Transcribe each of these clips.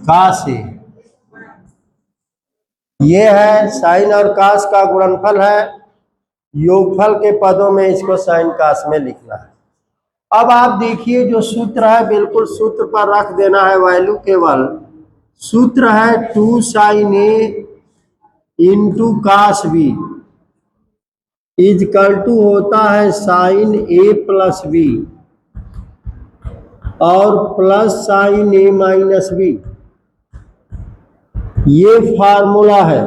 का से। ये है साइन और कास का गुणनफल है। योगफल के पदों में इसको साइन कास में लिखना है। अब आप देखिए जो सूत्र है बिल्कुल सूत्र पर रख देना है वैल्यू केवल। सूत्र है 2 sine a into cos b equal to होता है साइन ए प्लस बी और plus sine a minus b. ये फार्मूला है।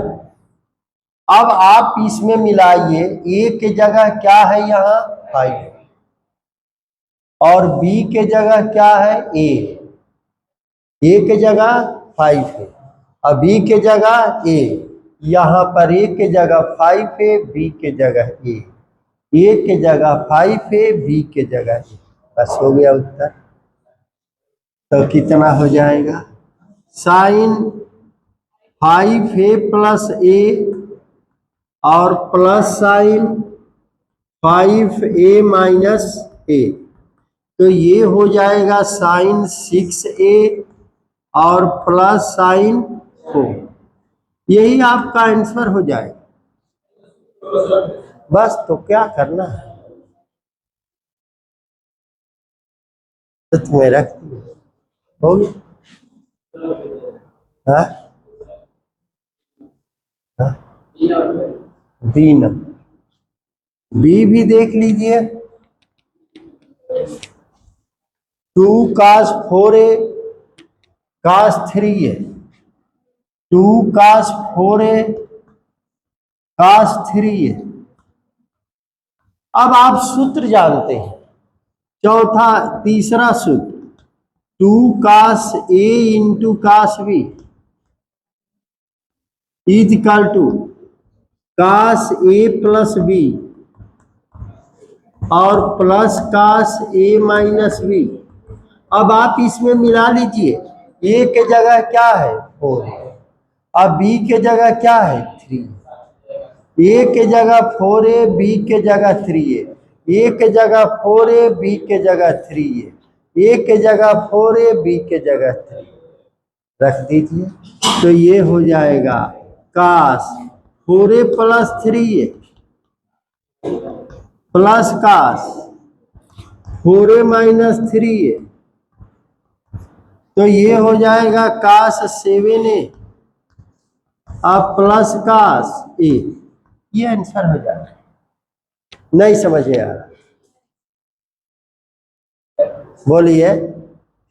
अब आप इसमें मिलाइए, ए के जगह क्या है यहाँ 5 और बी के जगह क्या है ए के जगह 5 है और बी के जगह ए। यहाँ पर ए के जगह 5 है, बी के जगह ए के जगह 5 है, बी के जगह ए। बस हो गया उत्तर। तो कितना हो जाएगा? साइन 5 है प्लस ए और प्लस साइन 5 ए माइनस ए। तो ये हो जाएगा साइन 6 ए और प्लस साइन 4। यही आपका आंसर हो जाएगा। बस तो क्या करना है, तो तुम्हें रख हो गया। हाँ? हाँ? बी नंबर बी भी देख लीजिए। 2 कास 4 ए कास 3 ए 2 कास 4 ए कास 3 ए। अब आप सूत्र जानते हैं। तीसरा सूत्र 2 cos A into cos B is equal to cos A plus B और प्लस कास ए माइनस बी। अब आप इसमें मिला लीजिए। ए के जगह क्या है 4 और बी के जगह क्या है 3। ए के जगह 4 ए बी के जगह 3 ए के जगह 4 ए बी के जगह 3 ए के जगह 4 ए बी के जगह 3 रख दीजिए। तो ये हो जाएगा कास 4 ए प्लस 3 ए प्लस कास 4 ए माइनस 3 ए। तो ये हो जाएगा कास 7 ए अब प्लस कास ए। ये आंसर हो जाएगा। नहीं समझ में आ रहा? बोलिए।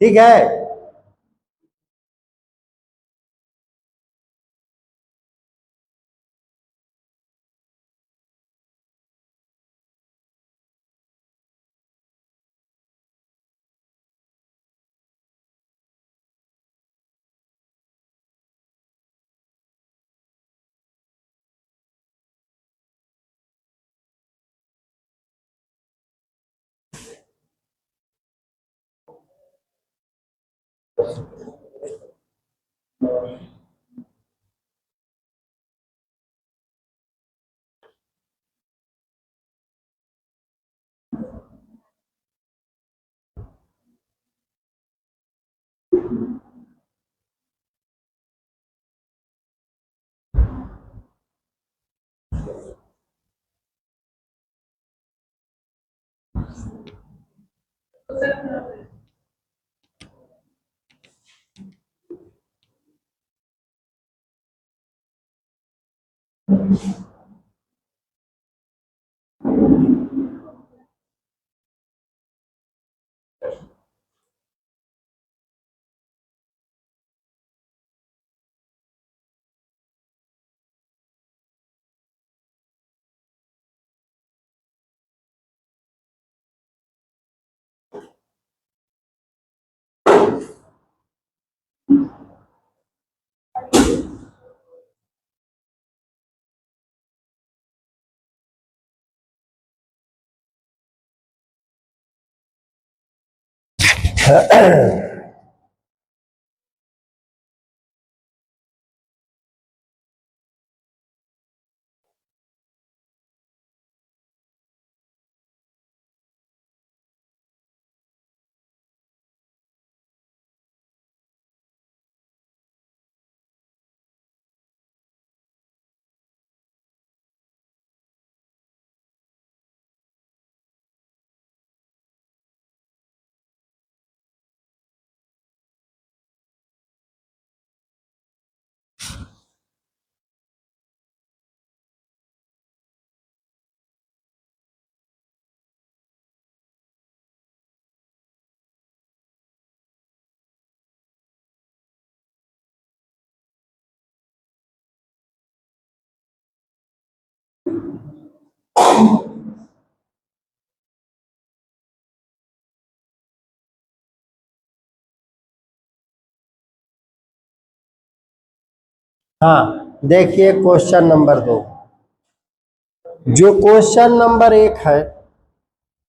ठीक है। हाँ, देखिए क्वेश्चन नंबर 2। जो क्वेश्चन नंबर 1 है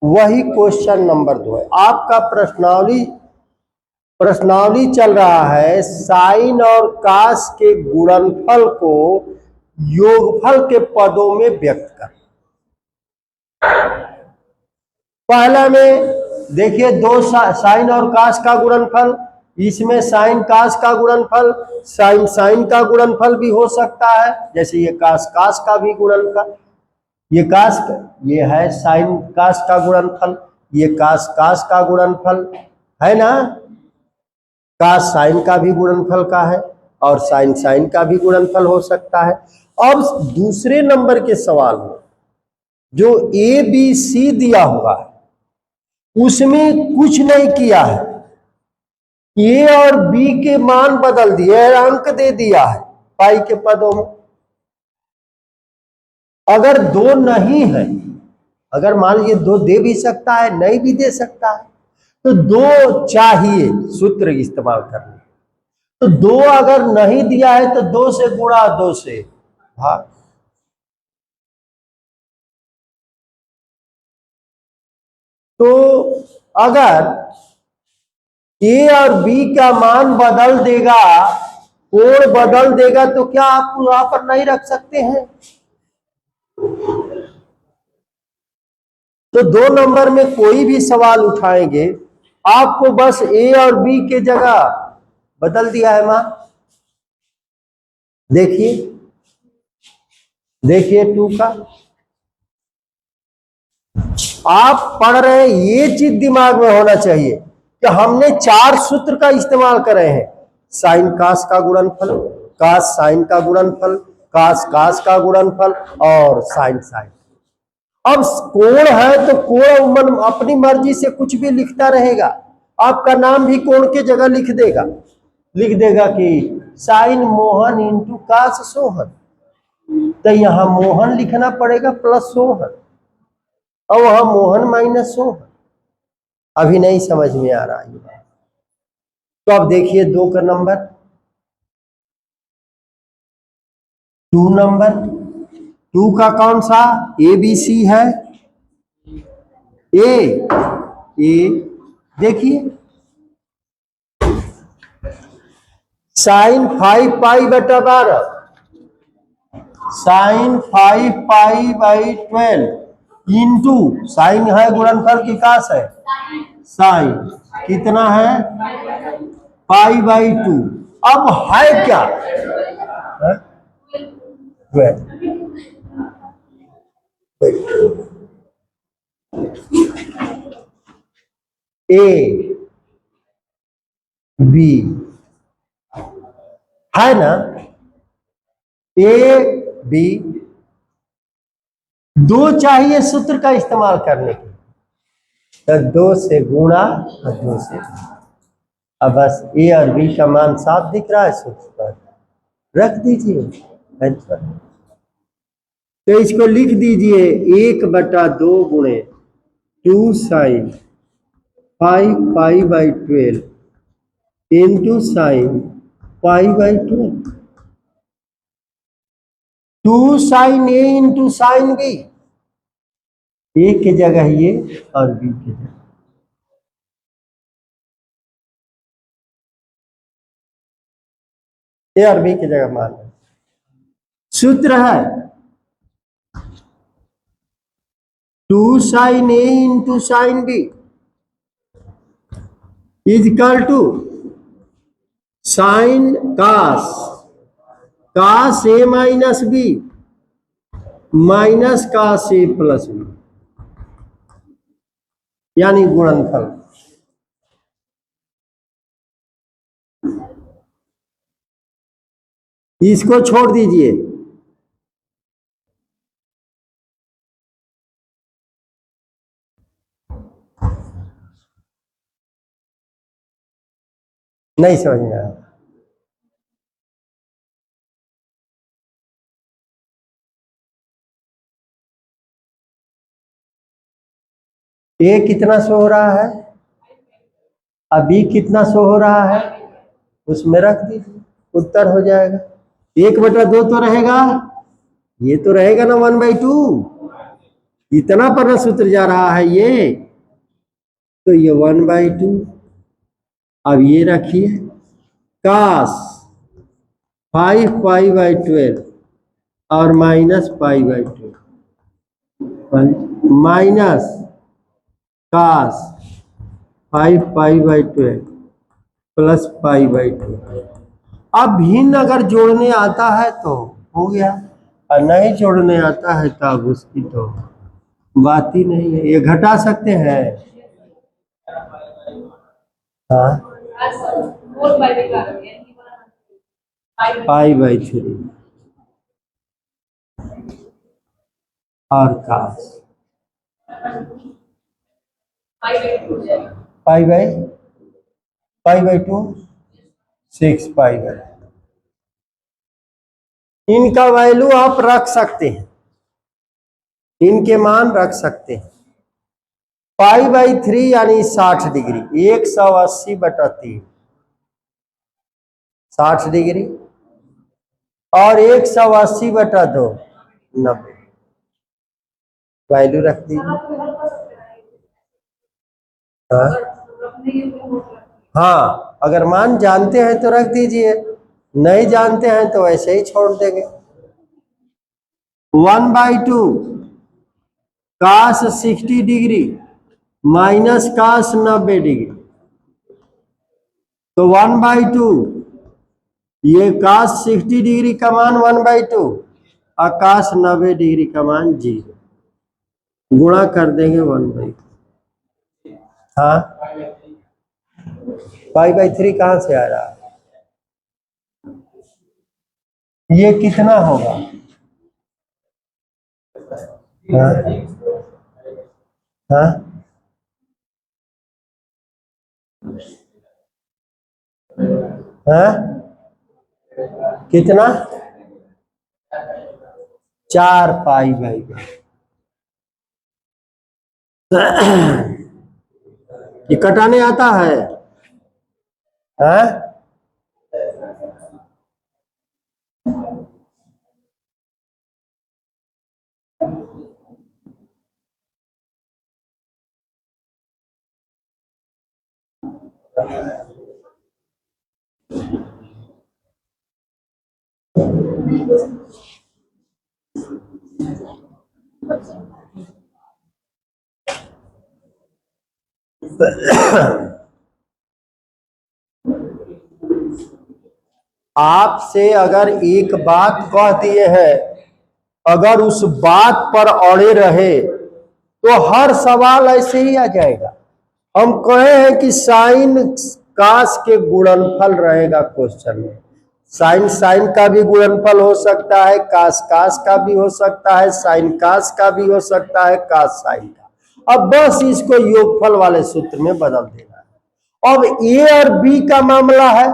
वही क्वेश्चन नंबर 2 है। आपका प्रश्नावली चल रहा है साइन और कास के गुणनफल को योगफल के पदों में व्यक्त कर। पहला में देखिए दो साइन और कास का गुणनफल, इसमें साइन कास का गुणनफल, साइन साइन का गुणनफल भी हो सकता है, जैसे ये कास कास का भी गुणनफल, ये ये है साइन कास का गुणनफल, ये कास कास का गुणनफल है ना। कास साइन का भी गुणनफल का है और साइन साइन का भी गुणनफल हो सकता है। अब दूसरे नंबर के सवाल में जो ए बी सी दिया हुआ है उसमें कुछ नहीं किया है, ए और बी के मान बदल दिए, अंक दे दिया है पाई के पदों में। अगर दो नहीं है, अगर मान लीजिए दो दे भी सकता है नहीं भी दे सकता है, तो दो चाहिए सूत्र इस्तेमाल करने। तो दो अगर नहीं दिया है तो दो से गुणा, दो से भाग। तो अगर ए और बी का मान बदल देगा, कोण बदल देगा, तो क्या आप वहां पर नहीं रख सकते हैं? तो 2 नंबर में कोई भी सवाल उठाएंगे आपको बस ए और बी के जगह बदल दिया है मान। देखिए देखिए 2 का आप पढ़ रहे हैं, ये चीज दिमाग में होना चाहिए कि हमने 4 सूत्र का इस्तेमाल करे हैं। साइन कास का गुणनफल, कास साइन का गुणनफल, कास कास का गुणनफल और साइन साइन। अब कोण है तो कोण अपनी मर्जी से कुछ भी लिखता रहेगा, आपका नाम भी कोण के जगह लिख देगा कि sine Mohan into cos Sohan, तो यहां मोहन लिखना पड़ेगा प्लस सोहन, और वहां मोहन माइनस सोहन। अभी नहीं समझ में आ रहा है। तो अब देखिए 2 का नंबर, 2 नंबर, 2 का कौन सा ए बी सी है? ए ए देखिए साइन 5 पाई/12, साइन 5 पाई/12 इंटू साइन है गुणनफल की कास है साइन, कितना है पाई/2। अब है क्या? 12 ए बी है ना, ए बी, दो चाहिए सूत्र का इस्तेमाल करने के, तो 2 से गुणा और 2 से, अब बस ए और बी का मान साफ दिख रहा है, सूत्र पर रख दीजिए आंसर। तो इसको लिख दीजिए 1/2 गुणे 2 sign 5 पाई/12 into sine पाई/12, 2 sine a into sine B, ए की जगह ये और बी की जगह, ए और बी की जगह मान सूत्र है 2 sine a into sine b is equal to sine cos cos A minus b minus cos A plus b, यानी गुणनफल। इसको छोड़ दीजिए, नहीं समझ में आया। ए कितना शो हो रहा है, अभी कितना शो हो रहा है, उसमें रख दीजिए, उत्तर हो जाएगा। 1/2 तो रहेगा, ये तो रहेगा ना 1/2, इतना पर सूत्र जा रहा है ये, तो ये 1/2। अब ये रखिए cos 5π/12 और -π/12 माइनस cos 5π/12 प्लस π/2। अब भिन्न अगर जोड़ने आता है तो हो गया, और नहीं जोड़ने आता है तो अब उसकी तो बात ही नहीं है। ये घटा सकते हैं, हाँ, π/3 और cos π/2 6π/2। इनका वैल्यू आप रख सकते हैं, इनके मान रख सकते हैं। π/3 यानी 60 डिग्री, 180/3 60 डिग्री, और 180/2 90। वैल्यू रख दीजिए। हाँ, अगर मान जानते हैं तो रख दीजिए, नहीं जानते हैं तो ऐसे ही छोड़ देंगे। 1/2 cos 60 degree minus cos 90 degree, तो 1/2, ये cos 60 डिग्री का मान 1/2 और cos 90 डिग्री का मान 0, गुणा कर देंगे 1/2। हाँ, π/3 कहां से आ रहा है, ये कितना होगा, हाँ, हाँ, हाँ, कितना, 4π/2। ये कटाने आता है, हाँ? आपसे अगर एक बात कह दिए हैं, अगर उस बात पर अड़े रहे तो हर सवाल ऐसे ही आ जाएगा। हम कहे हैं कि साइन कास के गुणनफल रहेगा क्वेश्चन में, साइन साइन का भी गुणनफल हो सकता है, कास कास का भी हो सकता है, साइन कास का भी हो सकता है, कास साइन का। अब बस इसको योगफल वाले सूत्र में बदल देना है। अब ए और बी का मामला है,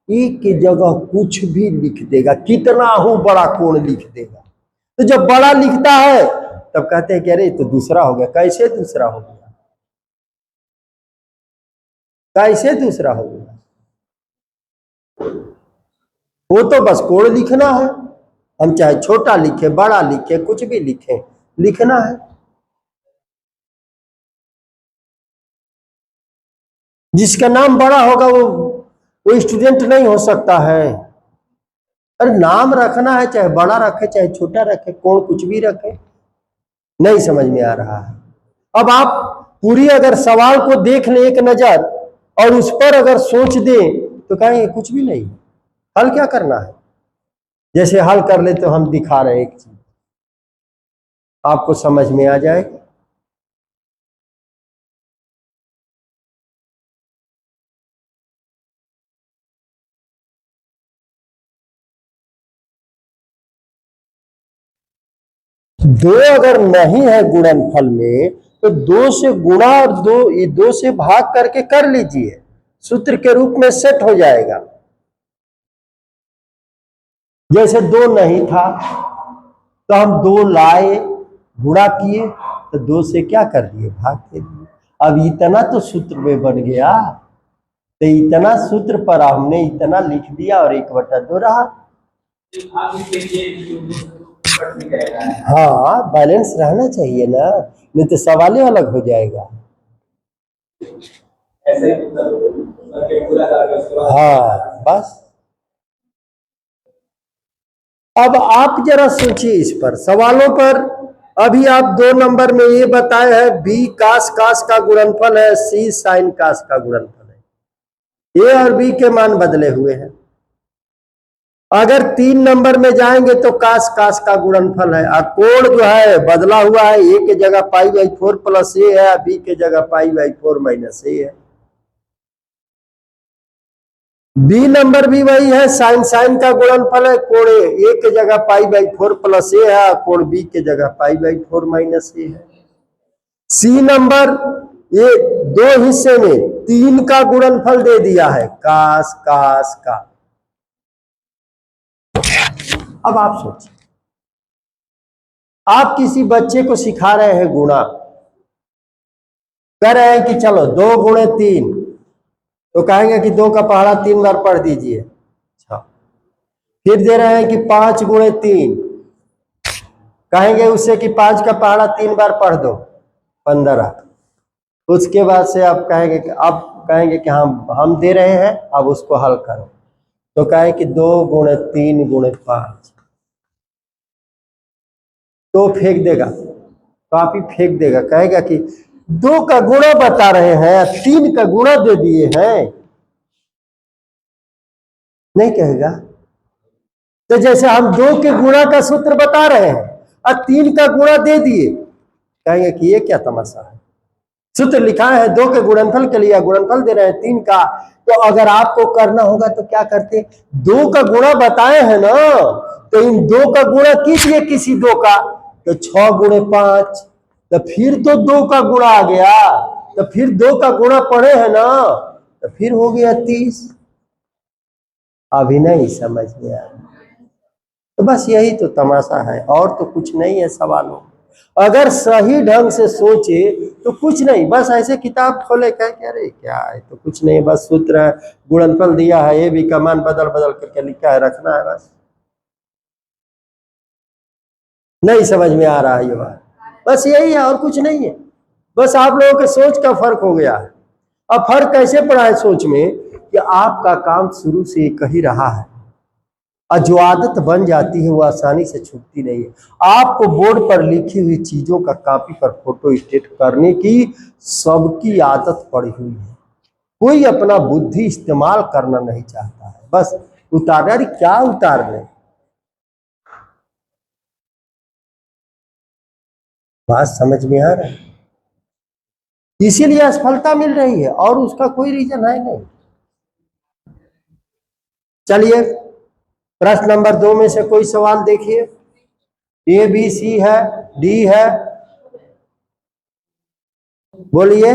ए की जगह कुछ भी लिख देगा, कितना हो बड़ा कोण लिख देगा। तो जब बड़ा लिखता है तब कहते हैं कि अरे तो दूसरा हो गया। कैसे दूसरा हो गया, कैसे दूसरा हो गया, वो तो बस कोण लिखना है, हम चाहे छोटा लिखे बड़ा लिखे कुछ भी लिखे, लिखना है। जिसका नाम बड़ा होगा वो स्टूडेंट नहीं हो सकता है। अरे नाम रखना है, चाहे बड़ा रखे चाहे छोटा रखे, कोण कुछ भी रखे। नहीं समझ में आ रहा है। अब आप पूरी अगर सवाल को देख लें एक नजर और उस पर अगर सोच दें तो कहेंगे कुछ भी नहीं, हल क्या करना है। जैसे हल कर ले तो हम दिखा रहे हैं एक चीज, आपको समझ में आ जाएगा। दो अगर नहीं है गुणनफल में तो 2 से गुणा और 2 से भाग करके कर लीजिए, सूत्र के रूप में सेट हो जाएगा। जैसे 2 नहीं था तो हम 2 लाए, गुणा किए तो तो 2 से क्या कर दिए, भाग दे दिए। अब इतना तो सूत्र में बन गया, तो इतना सूत्र पर हमने इतना लिख दिया और 1/2 रहा। हाँ, बैलेंस रहना चाहिए ना, नहीं तो सवाल अलग हो जाएगा। हाँ बस। अब आप जरा सोचिए इस पर, सवालों पर। अभी आप 2 नंबर में ये बताए हैं बी कास का गुणनफल है, सी साइन कास का गुणनफल है। ए और बी के मान बदले हुए हैं। अगर 3 नंबर में जाएंगे तो कास का गुणनफल है, और कोण जो है बदला हुआ है, ए के जगह π/4 प्लस ए है, बी के जगह π/4 माइनस ए है। बी नंबर भी वही है, साइन का गुणनफल है, कोण ए के जगह π/4 प्लस ए है, कोण बी के जगह π/4 माइनस ए है। सी नंबर ये 2 हिस्से में 3 का गुणनफल दे दिया है, कास का। अब आप सोचिए, आप किसी बच्चे को सिखा रहे हैं गुणा, कह रहे हैं कि चलो 2 गुणे 3, तो कहेंगे कि 2 का पहाड़ा 3 बार पढ़ दीजिए। अच्छा, फिर दे रहे हैं कि 5 गुणे 3, कहेंगे उससे कि 5 का पहाड़ा 3 बार पढ़ दो, 15। उसके बाद से आप कहेंगे कि हम दे रहे हैं, अब उसको हल करो, तो कहें कि 2 गुणे 3 गुणे 5, तो फेंक देगा, कॉपी फेंक देगा, कहेगा कि 2 का गुणा बता रहे हैं, 3 का गुणा दे दिए हैं, नहीं कहेगा। तो जैसे हम 2 के गुणा का सूत्र बता रहे हैं और 3 का गुणा दे दिए, कहेंगे कि ये क्या तमाशा है, सूत्र लिखा है 2 के गुणनफल के लिए, गुणनफल दे रहे हैं 3 का। तो अगर आपको करना होगा तो क्या करते, 2 का गुणा बताए हैं ना, तो इन 2 का गुणा कीजिए किसी 2 का, तो 6 गुणे 5, तो फिर तो 2 का गुणा आ गया, तो फिर 2 का गुणा पढ़े हैं ना, तो फिर हो गया 30। अभी नहीं समझ में आया, तो बस यही तो तमाशा है, और तो कुछ नहीं है सवालों। अगर सही ढंग से सोचे तो कुछ नहीं, बस ऐसे किताब खोले कह के अरे क्या है, तो कुछ नहीं, बस सूत्र है, गुणनफल दिया है, ये भी का मान बदल करके लिखा है, रखना है बस। नहीं समझ में आ रहा है ये बात, बस यही है और कुछ नहीं है, बस आप लोगों के सोच का फर्क हो गया है। अब फर्क कैसे पड़ा है सोच में, कि आपका काम शुरू से एक ही रहा है, और जो आदत बन जाती है वो आसानी से छूटती नहीं है। आपको बोर्ड पर लिखी हुई चीजों का कॉपी पर फोटो स्टेट करने की सबकी आदत पड़ी हुई है, कोई अपना बुद्धि इस्तेमाल करना नहीं चाहता है, बस उतारना, अरे क्या उतार ले, बात समझ में आ रहा है। इसीलिए असफलता मिल रही है, और उसका कोई रीजन है नहीं। चलिए प्रश्न नंबर 2 में से कोई सवाल देखिए, ए बी सी है, डी है, बोलिए,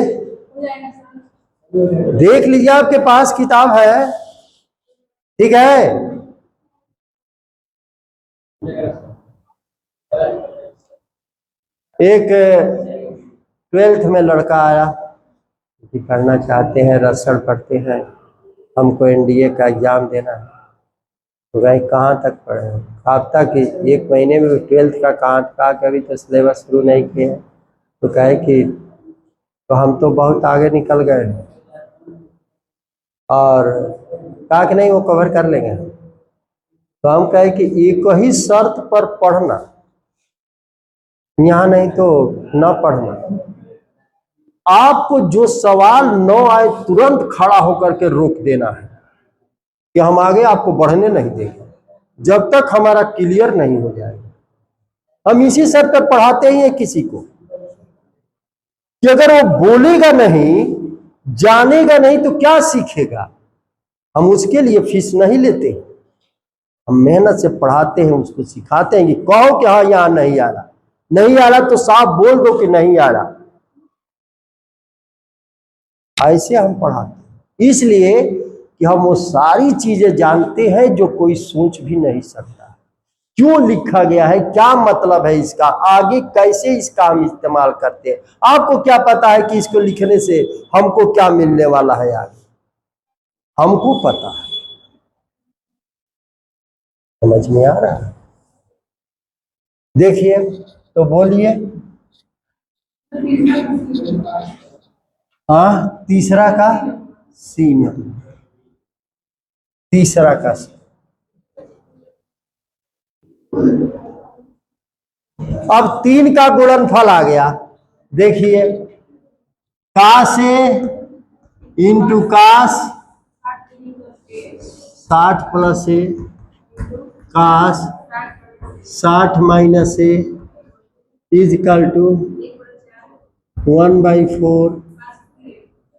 देख लीजिए आपके पास किताब है, ठीक है। एक 12th में लड़का आया कि पढ़ना चाहते हैं, रसड़ पढ़ते हैं, हमको एनडीए का एग्जाम देना है, तो भाई कहाँ तक पढ़े, आप तक 1 महीने में 12th का कहा कि अभी तो सिलेबस शुरू नहीं किए हैं, तो कहे कि तो हम तो बहुत आगे निकल गए, और कहा कि नहीं वो कवर कर लेंगे। तो हम कहे कि एक ही शर्त पर पढ़ना, यहाँ नहीं तो न पढ़ना। आपको जो सवाल न आए तुरंत खड़ा होकर के रोक देना है कि हम आगे आपको बढ़ने नहीं देंगे जब तक हमारा क्लियर नहीं हो जाएगा। हम इसी शर्त पर पढ़ाते ही हैं किसी को कि अगर वो बोलेगा नहीं, जानेगा नहीं, तो क्या सीखेगा। हम उसके लिए फीस नहीं लेते, हम मेहनत से पढ़ाते हैं, उसको सिखाते हैं कि कहो कि हाँ यहाँ नहीं आ रहा, नहीं आ रहा तो साफ बोल दो कि नहीं आ रहा, ऐसे हम पढ़ाते हैं। इसलिए कि हम वो सारी चीजें जानते हैं जो कोई सोच भी नहीं सकता। क्यों लिखा गया है, क्या मतलब है इसका, आगे कैसे इसका हम इस्तेमाल करते हैं। आपको क्या पता है कि इसको लिखने से हमको क्या मिलने वाला है आगे, हमको पता है। समझ में आ रहा है? देखिए तो बोलिए। हाँ, तीसरा का सी में, तीसरा का सी। अब 3 का गुणनफल आ गया। देखिए cos A into cos 60 plus A cos 60 minus A is equal to 1/4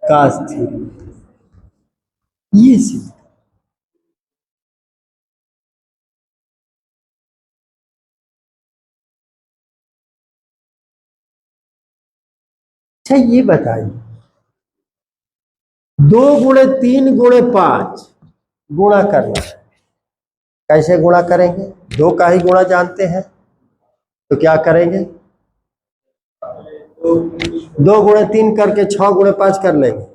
cos 3। ये सी। अच्छा ये बताइए, 2 गुणे 3 गुणे 5 गुणा करना है, कैसे गुणा करेंगे? 2 का ही गुणा जानते हैं, तो क्या करेंगे? 2 गुणे 3 करके 6 गुणे 5 कर लेंगे।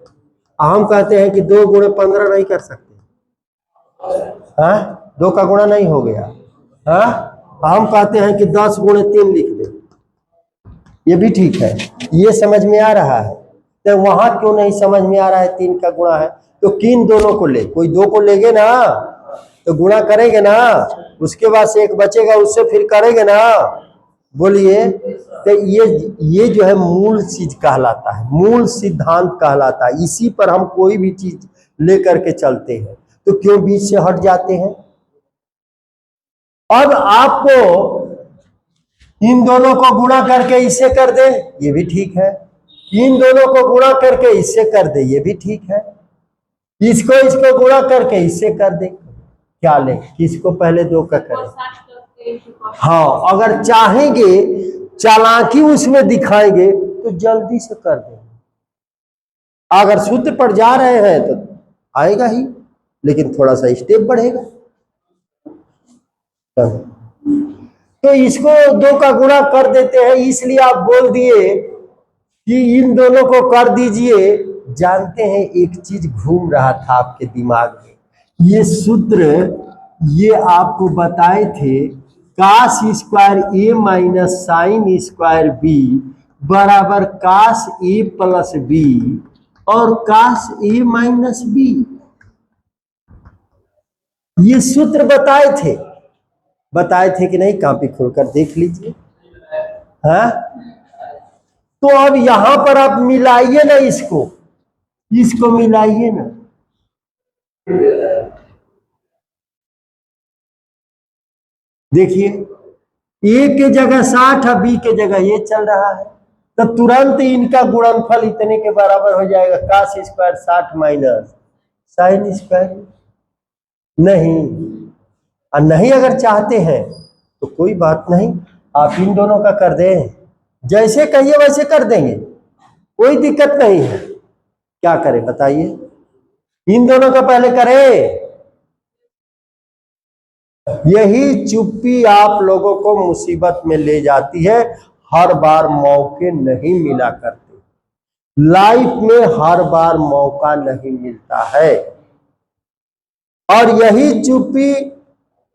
हम कहते हैं कि 2 गुणे 15 नहीं कर सकते। हाँ, 2 का गुणा नहीं हो गया। हाँ, हम कहते हैं कि 10 गुणे 3 लिख दे, ये भी ठीक है। ये समझ में आ रहा है? तो वहां क्यों नहीं समझ में आ रहा है 3 का गुणा है? तो किन दोनों को ले, कोई 2 को लेंगे ना तो गुणा करेंगे ना, उसके बाद से एक बचेगा, उससे फिर करेंगे ना। बोलिए। तो ये जो है मूल चीज कहलाता है, मूल सिद्धांत कहलाता है। इसी पर हम कोई भी चीज लेकर के चलते हैं, तो क्यों बीच से हट जाते हैं? अब आपको इन दोनों को गुणा करके इससे कर दे, ये भी ठीक है। इन दोनों को गुणा करके इससे कर दे, ये भी ठीक है। इसको गुणा करके इससे कर दे, क्या ले, किसको पहले 2 का करें? हाँ, अगर चाहेंगे, चालाकी उसमें दिखाएंगे तो जल्दी से कर देंगे। अगर सूत्र पर जा रहे हैं तो आएगा ही, लेकिन थोड़ा सा स्टेप बढ़ेगा। तो इसको 2 का गुणा कर देते हैं, इसलिए आप बोल दिए कि इन दोनों को कर दीजिए। जानते हैं एक चीज घूम रहा था आपके दिमाग में, ये सूत्र ये आपको बताए थे, कास स्क्वायर ए माइनस साइन स्क्वायर बी बराबर कास ए प्लस बी और कास ए माइनस बी। ये सूत्र बताए थे कि नहीं? कॉपी खोलकर देख लीजिए। हाँ, तो अब यहां पर आप मिलाइए ना, इसको मिलाइए ना। देखिए ए के जगह 60 है, बी के जगह ये चल रहा है, तो तुरंत इनका गुणनफल इतने के बराबर हो जाएगा, cos square 60 minus sine square. नहीं, और नहीं अगर चाहते हैं तो कोई बात नहीं, आप इन दोनों का कर दें, जैसे कहिए वैसे कर देंगे, कोई दिक्कत नहीं है। क्या करें बताइए? इन दोनों का पहले करें। यही चुप्पी आप लोगों को मुसीबत में ले जाती है। हर बार मौके नहीं मिला करते, लाइफ में हर बार मौका नहीं मिलता है, और यही चुप्पी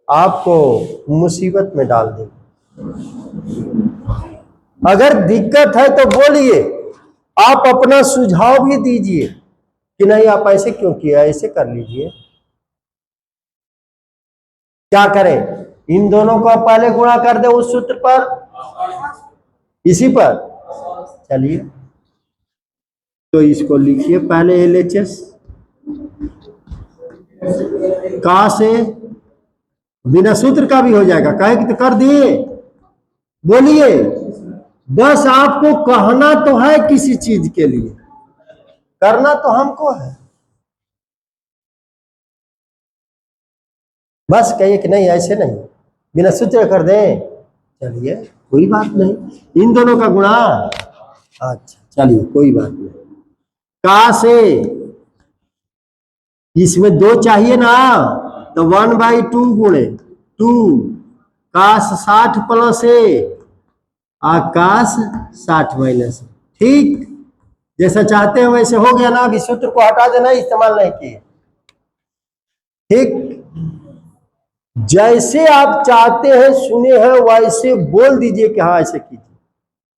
आपको मुसीबत में डाल देगी। अगर दिक्कत है तो बोलिए, आप अपना सुझाव भी दीजिए कि नहीं आप ऐसे क्यों किया, ऐसे कर लीजिए। क्या करें? इन दोनों को पहले गुणा कर दे उस सूत्र पर, इसी पर। चलिए तो इसको लिखिए पहले LHS का से, बिना सूत्र का भी हो जाएगा, कहे कि तो कर दिए। बोलिए, बस आपको कहना तो है, किसी चीज के लिए करना तो हमको है। बस कहिए कि नहीं ऐसे नहीं, बिना सूत्र कर दें। चलिए कोई बात नहीं, इन दोनों का गुणा। अच्छा चलिए कोई बात नहीं। का से इसमें 2 चाहिए ना, तो 1/2 गुणे 2 काश 60 प्लस ए आकाश 60 माइनस। ठीक, जैसा चाहते हैं वैसे हो गया ना। अभी सूत्र को हटा देना, इस्तेमाल नहीं किए। ठीक, जैसे आप चाहते हैं सुने हैं वैसे बोल दीजिए कि हाँ ऐसे कीजिए,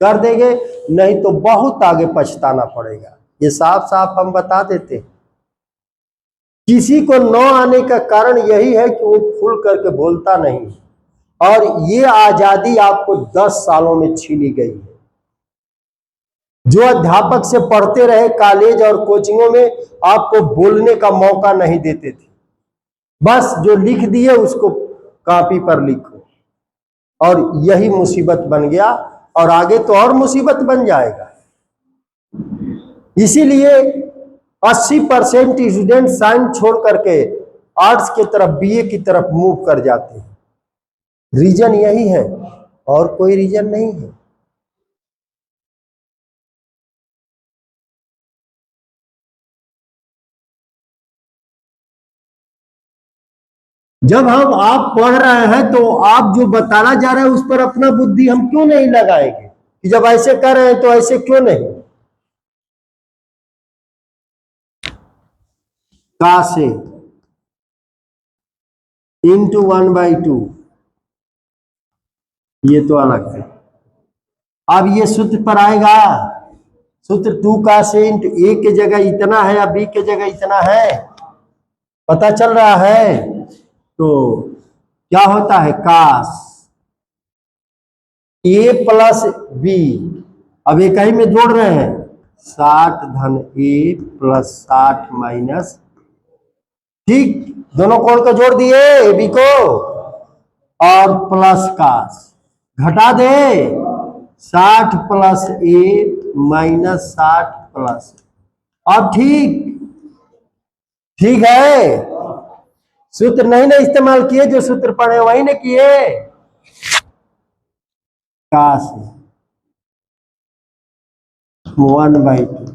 कर देंगे, नहीं तो बहुत आगे पछताना पड़ेगा। ये साफ साफ हम बता देते। किसी को न आने का कारण यही है कि वो खुल करके बोलता नहीं, और ये आजादी आपको 10 सालों में छीनी गई है। जो अध्यापक से पढ़ते रहे कॉलेज और कोचिंगों में, आपको बोलने का मौका नहीं देते थे। बस जो लिख दिए उसको कॉपी पर लिखो, और यही मुसीबत बन गया, और आगे तो और मुसीबत बन जाएगा। इसीलिए 80% स्टूडेंट साइंस छोड़ करके आर्ट्स की तरफ, बीए की तरफ मूव कर जाते हैं। रीजन यही है, और कोई रीजन नहीं है। जब हम आप पढ़ रहे हैं तो आप जो बताना जा रहे हैं उस पर अपना बुद्धि हम क्यों नहीं लगाएंगे कि जब ऐसे कर रहे हैं तो ऐसे क्यों नहीं। का से इंटू 1/2, ये तो अलग है। अब ये सूत्र पर आएगा, सूत्र 2 का से इंटू ए के जगह इतना है या बी के जगह इतना है, पता चल रहा है। तो क्या होता है, काश ए प्लस बी, अब एक ही में जोड़ रहे हैं, 60 धन ए प्लस 60 माइनस। ठीक, दोनों कोण को जोड़ दिए ए बी को, और प्लस काश घटा दे, 60 प्लस ए माइनस 60 प्लस। अब ठीक ठीक है, सूत्र नहीं ना इस्तेमाल किए, जो सूत्र पढ़े वही ने किए। काश 1/2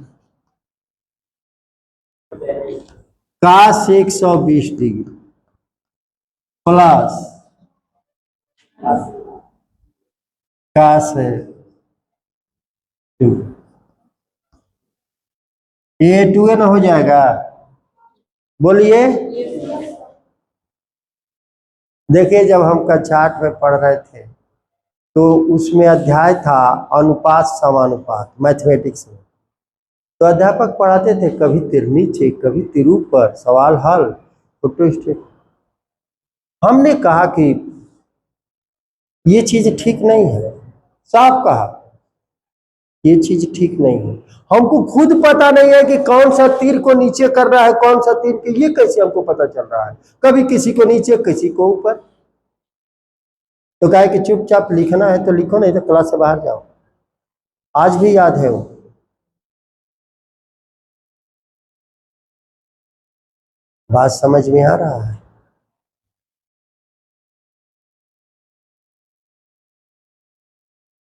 काश 120 डिग्री प्लस काश है 2, ये 2 ना हो जाएगा। बोलिए, देखिए जब हम कक्षा 8 में पढ़ रहे थे तो उसमें अध्याय था अनुपात समानुपात, मैथमेटिक्स में। तो अध्यापक पढ़ाते थे कभी तिर नीचे कभी तिर ऊपर, सवाल हल, फोटो स्टेट। हमने कहा कि ये चीज ठीक नहीं है, साफ कहा ये चीज ठीक नहीं है। हमको खुद पता नहीं है कि कौन सा तीर को नीचे कर रहा है, कौन सा तीर के, ये कैसे हमको पता चल रहा है। कभी किसी को नीचे किसी को ऊपर। तो कहे कि चुपचाप लिखना है तो लिखो, नहीं तो क्लास से बाहर जाओ। आज भी याद है वो। बात समझ में आ रहा है।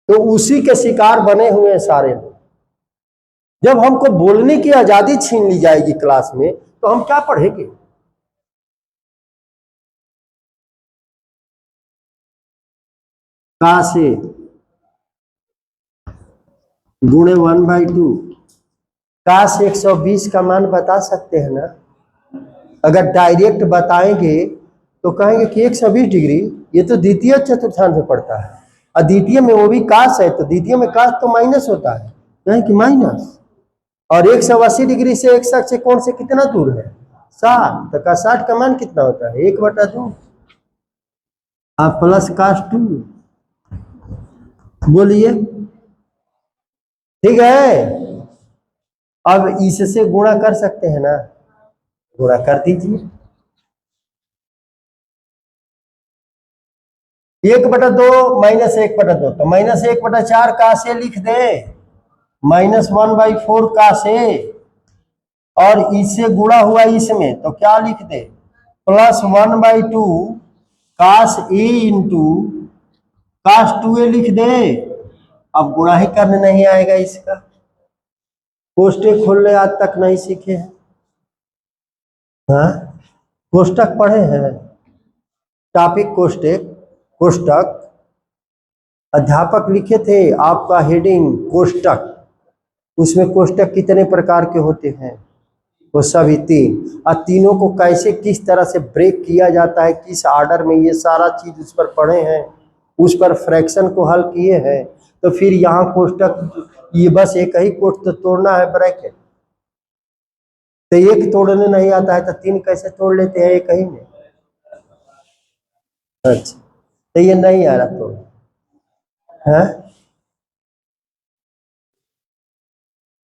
तो उसी के शिकार बने हुए हैं सारे लोग। जब हमको बोलने की आजादी छीन ली जाएगी क्लास में तो हम क्या पढ़ेंगे। का से गुणे 1/2, का से 120 का मान बता सकते हैं ना। अगर डायरेक्ट बताएंगे तो कहेंगे कि 120 डिग्री, ये तो द्वितीय चतुर्थांश में पड़ता है, और द्वितीय में वो भी काश है, तो द्वितीय में काश तो माइनस होता है, कहें कि माइनस। और 180 डिग्री से एक से कोण से कितना दूर है, 60, तो का 60 का मान कितना होता है, 1/2, आप प्लस काश 2। बोलिए, ठीक है। अब इससे गुणा कर सकते हैं ना, गुणा कर दीजिए। 1/2 माइनस 1/2, तो माइनस 1/4 का से लिख दे, माइनस 1/4 का से, और इससे गुणा हुआ इसमें तो क्या लिख दे, प्लस 1/2 काश ए इंटू काश 2a लिख दे। अब गुणा ही करने नहीं आएगा इसका, कोष्टक खोलने आज तक नहीं सीखे हैं। हाँ, कोष्टक पढ़े हैं, टॉपिक कोष्टक, कोष्टक, अध्यापक लिखे थे आपका हेडिंग कोष्टक, उसमें कोष्टक कितने प्रकार के होते हैं? वो सभी 3, और तीनों को कैसे किस तरह से ब्रेक किया जाता है, किस ऑर्डर में, ये सारा चीज उस पर पढ़े हैं, उस पर फ्रैक्शन को हल किए हैं। तो फिर यहाँ कोष्टक, ये बस एक ही कोष्टक तो तोड़ना है ब्रैकेट, तो एक तोड़ने नहीं आता है तो 3 कैसे तोड़ लेते हैं एक ही में? अच्छा, तो ये नहीं आ रहा तोड़ है।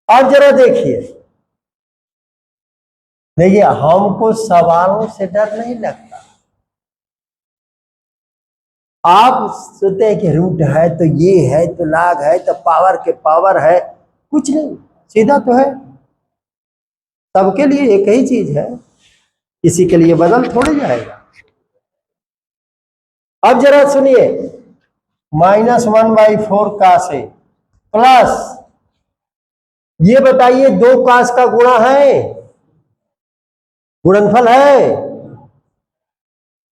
अब जरा देखिए, हमको सवालों से डर नहीं लगता। आप सोचते हैं कि रूट है तो ये है तो लाग है तो पावर के पावर है, कुछ नहीं, सीधा तो है, सबके लिए एक ही चीज है, किसी के लिए बदल थोड़े जाएगा। अब जरा सुनिए, -1/4 का से प्लस, ये बताइए 2 कास का गुणा है, गुणनफल है,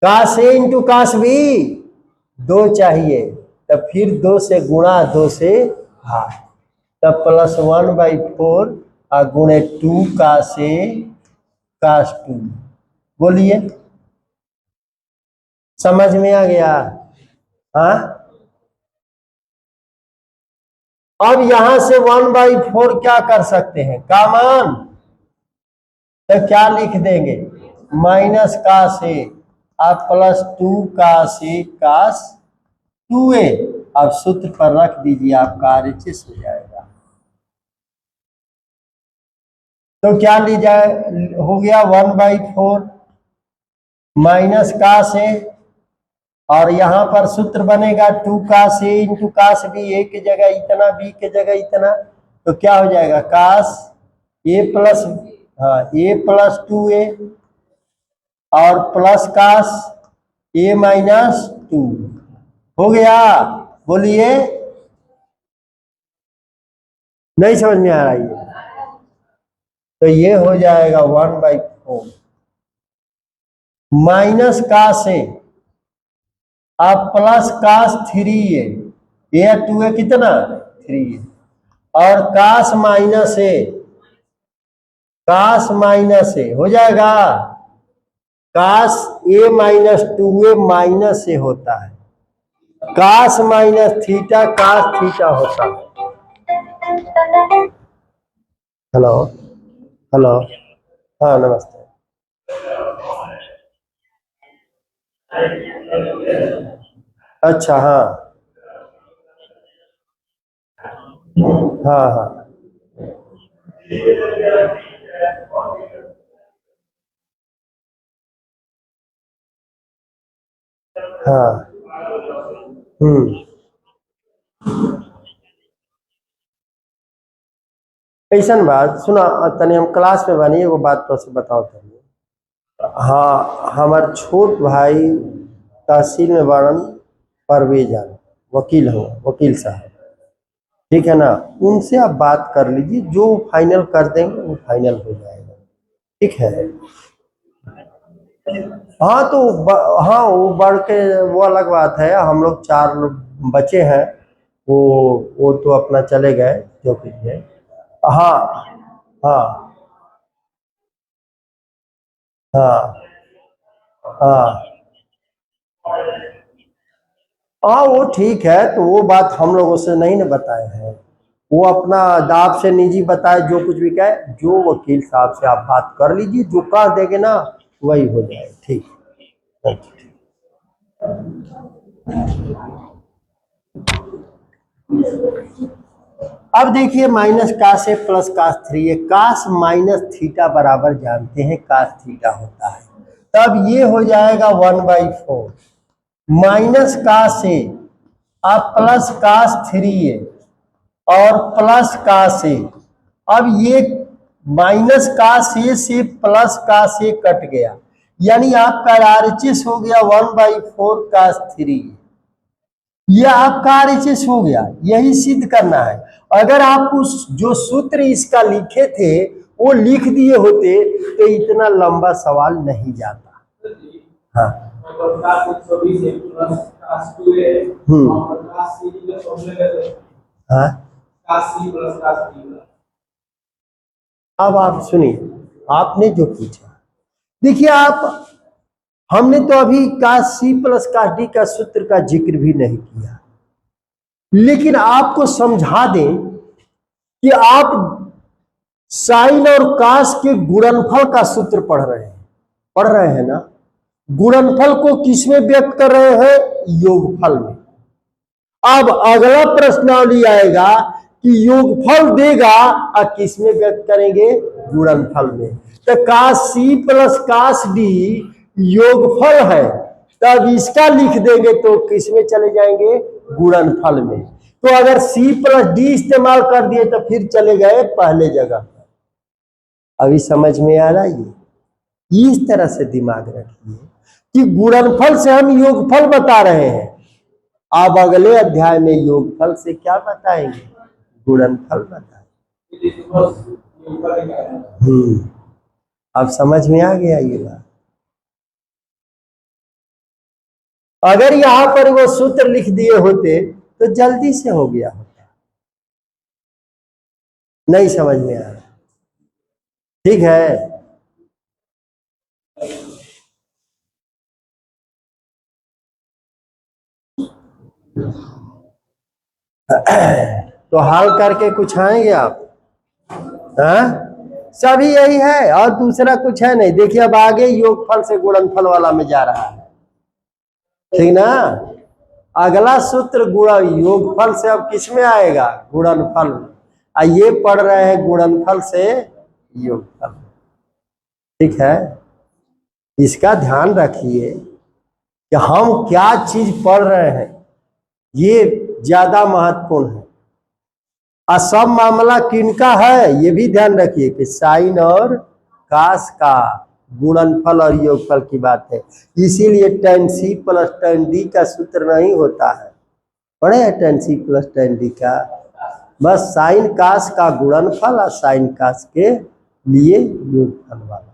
कास ए इंटू कास बी, 2 चाहिए, तब फिर 2 से गुणा 2 से भाग, तब +1/4 और गुणे 2 कास ए कास 2। बोलिए, समझ में आ गया? हाँ, अब यहां से 1/4 क्या कर सकते हैं, कॉमन, तो क्या लिख देंगे, माइनस कास ए अब +2 कास ए कास 2a। अब सूत्र पर रख दीजिए, आपका RHS हो जाएगा। तो क्या ली जाए, हो गया 1/4 माइनस कास ए, और यहां पर सूत्र बनेगा 2 cos A into cos B, ए की जगह इतना, बी की जगह इतना, तो क्या हो जाएगा, कास ए प्लस, हाँ, ए प्लस 2a और प्लस कास ए माइनस 2 हो गया। बोलिए, नहीं समझ में आ रहा है? तो ये हो जाएगा 1/4 माइनस कास ए अब प्लस कास 3a, ए 2a कितना 3a, और कास माइनस ए, कास माइनस ए हो जाएगा, कास ए माइनस 2a माइनस ए होता है, कास माइनस थीटा कास थीटा होता है। हेलो हेलो, हाँ नमस्ते। अच्छा, हाँ हाँ हाँ, हाँ, ऐसा बात सुना, तनी हम क्लास में बनी, वो बात तो से बताओ तनी। हाँ, हमार छोट भाई तहसील में बारन, परवेज वकील हो, वकील साहब, ठीक है ना, उनसे आप बात कर लीजिए, जो फाइनल कर देंगे वो फाइनल हो जाएगा, ठीक है। हाँ तो हाँ, वो बढ़ के वो अलग बात है, हम लोग 4 लोग बचे हैं, वो तो अपना चले गए जो कुछ है। हाँ हाँ हाँ हाँ हाँ, वो ठीक है, तो वो बात हम लोगों से नहीं न बताए हैं, वो अपना दाब से निजी बताए, जो कुछ भी कहे, जो वकील साहब से आप बात कर लीजिए, जो कह देंगे ना वही हो जाए, ठीक। अब देखिए, माइनस कास ए प्लस कास 3a, कास माइनस थीटा बराबर जानते हैं कास थीटा होता है, तब ये हो जाएगा 1/4 माइनस कास ए अब प्लस कास 3a और प्लस कास ए, अब ये माइनस कास ए से प्लस कास ए कट गया, यानी आपका RHS हो गया 1/4 कास 3, यह आपका RHS हो गया, यही सिद्ध करना है। अगर आप उस जो सूत्र इसका लिखे थे वो लिख दिए होते तो इतना लंबा सवाल नहीं जाता। हाँ। हाँ। अब आप सुनिए, आपने जो पूछा, देखिए आप, हमने तो अभी काश सी प्लस काश डी का सूत्र का जिक्र भी नहीं किया, लेकिन आपको समझा दें कि आप साइन और काश के गुणनफल का सूत्र पढ़ रहे हैं ना। गुणनफल को किसमें व्यक्त कर रहे हैं? योगफल में। अब अगला प्रश्नावली आएगा कि योगफल देगा और किसमें व्यक्त करेंगे? गुणनफल में। तो काश सी प्लस काश डी योगफल है, तब इसका लिख देंगे तो किसमें चले जाएंगे? गुणनफल में। तो अगर सी प्लस डी इस्तेमाल कर दिए तो फिर चले गए पहले जगह। अभी समझ में आ रहा है? ये इस तरह से दिमाग रखिए कि गुणनफल से हम योगफल बता रहे हैं, आप अगले अध्याय में योगफल से क्या बताएंगे? गुणनफल बताएंगे। अब समझ में आ गया ये बात। अगर यहां पर वो सूत्र लिख दिए होते तो जल्दी से हो गया होता। नहीं समझ में आ रहा? ठीक है। तो हल करके कुछ आएंगे आप? हाँ, सभी यही है और दूसरा कुछ है नहीं। देखिए अब आगे योगफल से गुणनफल वाला में जा रहा है, ठीक ना। अगला सूत्र गुणा योगफल से अब किस में आएगा? गुणनफल में। ये पढ़ रहे हैं गुणनफल से योगफल, ठीक है। इसका ध्यान रखिए कि हम क्या चीज पढ़ रहे हैं, ये ज्यादा महत्वपूर्ण है। और सब मामला किनका है ये भी ध्यान रखिए कि साइन और कास का गुणनफल और योगफल की बात है। इसीलिए tan c plus tan d का सूत्र नहीं होता है। पढ़े हैं tan c plus tan d का? बस साइन कास का गुणनफल और साइन कास के लिए योगफल वाला।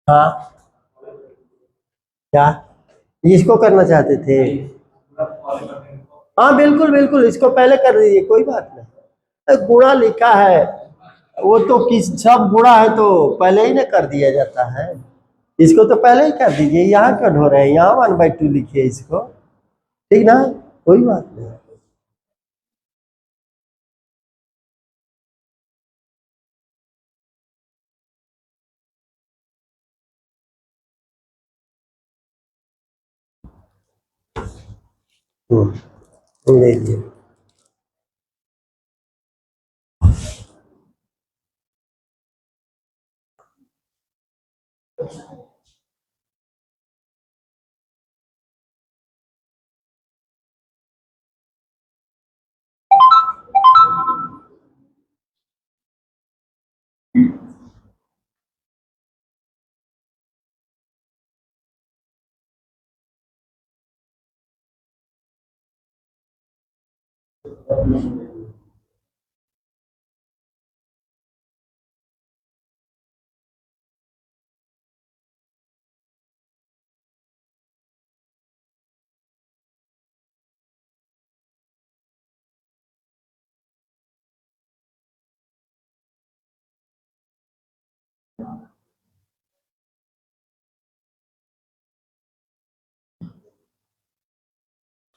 हाँ, क्या इसको करना चाहते थे? हाँ बिल्कुल बिल्कुल, इसको पहले कर दीजिए, कोई बात नहीं। गुणा लिखा है, वो तो किस सब गुणा है तो पहले ही ना कर दिया जाता है। इसको तो पहले ही कर दीजिए, यहाँ क्यों ढो रहे हैं? यहाँ 1/2 लिखिए इसको, ठीक ना, कोई बात नहीं। ले लीजिए।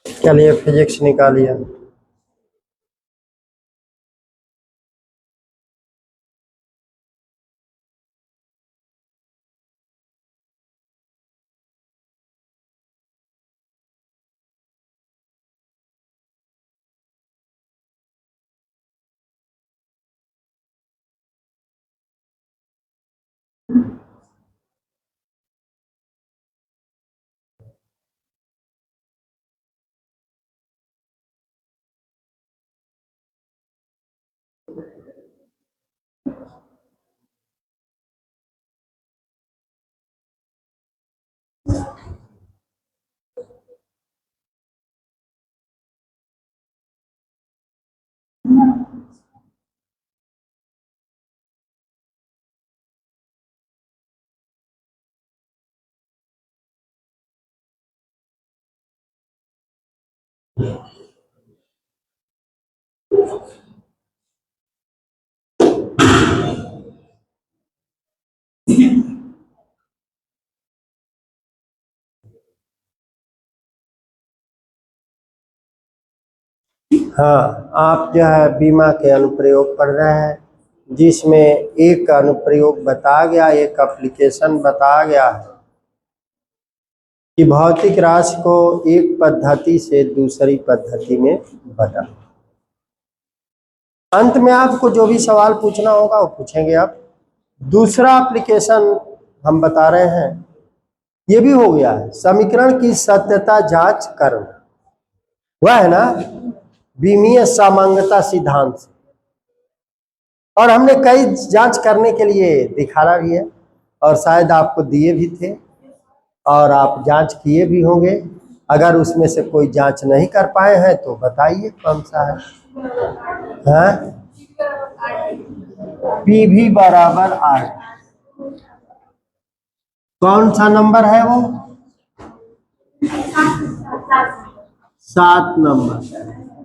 चलिए फिजिक्स निकालिए। हाँ, आप जो है बीमा के अनुप्रयोग पढ़ रहे हैं, जिसमें एक अनुप्रयोग बताया गया, एक एप्लीकेशन बताया गया है कि भौतिक राशि को एक पद्धति से दूसरी पद्धति में बदल। अंत में आपको जो भी सवाल पूछना होगा वो पूछेंगे आप। दूसरा एप्लीकेशन हम बता रहे हैं, ये भी हो गया है, समीकरण की सत्यता जांच करना, वह है ना बीमीय सामान्यता सिद्धांत से। और हमने कई जांच करने के लिए दिखाया भी है और शायद आपको दिए भी थे और आप जांच किए भी होंगे। अगर उसमें से कोई जांच नहीं कर पाए हैं तो बताइए कौन सा है। हाँ? पी भी बराबर आर। कौन सा नंबर है वो? 7 नंबर।